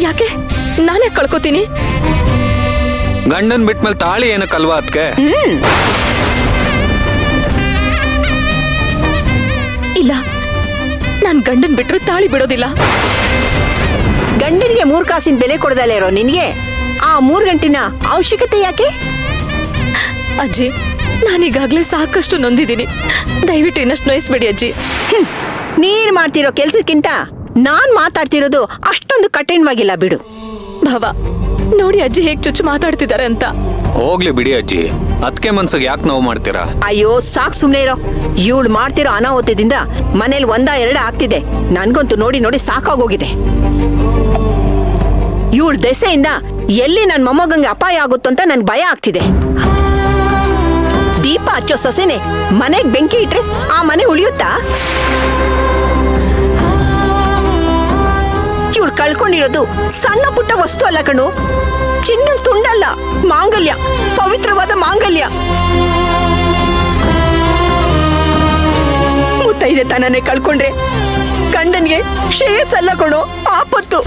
ಯಾಕೆ ನಾನೇ ಕಳ್ಕೊತೀನಿ? ಗಂಡನ್ ಬಿಟ್ಮೇಲೆ ತಾಳಿ ಏನಕ್ಕಲ್ವಾ ಅದಕ್ಕೆ? ಇಲ್ಲ, ನಾನ್ ಗಂಡನ್ ಬಿಟ್ರು ತಾಳಿ ಬಿಡೋದಿಲ್ಲ. ಗಂಡನಿಗೆ 3 ಕಾಸಿನ ಬೆಲೆ ಕೊಡದಲ್ಲೇ ಇರೋ ನಿನ್ಗೆ ಆ 3 ಗಂಟಿನ ಅವಶ್ಯಕತೆ ಯಾಕೆ? ಅಜ್ಜಿ, ನಾನೀಗಾಗ್ಲೇ ಸಾಕಷ್ಟು ನೊಂದಿದ್ದೀನಿ. ದಯವಿಟ್ಟು ಇನ್ನಷ್ಟು ನೋಯಿಸ್ಬೇಡಿ ಅಜ್ಜಿ. ನೀನ್ ಮಾಡ್ತಿರೋ ಕೆಲ್ಸಕ್ಕಿಂತ ನಾನ್ ಮಾತಾಡ್ತಿರೋದು ಅಷ್ಟೊಂದು ಕಠಿಣವಾಗಿಲ್ಲ ಬಿಡು. ಭಾವ, ನೋಡಿ ಅಜ್ಜಿ ಹೇಗ್ ಚುಚ್ಚು ಮಾತಾಡ್ತಿದ್ದಾರೆ ಅಂತ. ಹೋಗ್ಲಿ ಬಿಡಿ ಅಜ್ಜಿ, ಅದಕ್ಕೆ ಮನ್ಸಿಗೆ ಯಾಕೆ ನೋವು ಮಾಡ್ತೀರಾ? ಅಯ್ಯೋ ಸಾಕ್ ಸುಮ್ನೆ ಇರೋ. ಇವಳು ಮಾಡ್ತಿರೋ ಅನಾಹುತದಿಂದ ಮನೇಲಿ 1-2 ಆಗ್ತಿದೆ. ನನ್ಗಂತೂ ನೋಡಿ ನೋಡಿ ಸಾಕಾಗೋಗಿದೆ. ಇವಳ ದೆಸೆಯಿಂದ ಎಲ್ಲಿ ನನ್ ಮೊಮ್ಮಗಂಗೆ ಅಪಾಯ ಆಗುತ್ತೋ ಅಂತ ನನ್ ಭಯ ಆಗ್ತಿದೆ. ದೀಪ ಹಚ್ಚೋ ಸೊಸೆನೆ ಮನೆಗ್ ಬೆಂಕಿ ಇಟ್ರೆ ಆ ಮನೆ ಉಳಿಯುತ್ತಾ? ಇವಳು ಕಳ್ಕೊಂಡಿರೋದು ಸಣ್ಣ ಪುಟ್ಟ ವಸ್ತು ಅಲ್ಲ ಕಣು, ಚಿನ್ನದ ತುಂಡಲ್ಲ, ಮಾಂಗಲ್ಯ, ಪವಿತ್ರವಾದ ಮಾಂಗಲ್ಯ. ಮುತ್ತೈದೆ ತನನೇ ಕಳ್ಕೊಂಡ್ರೆ ಗಂಡನ್ಗೆ ಶ್ರೇಯಸ್ಸಲ್ಲ ಕಣೋ, ಆಪತ್ತು.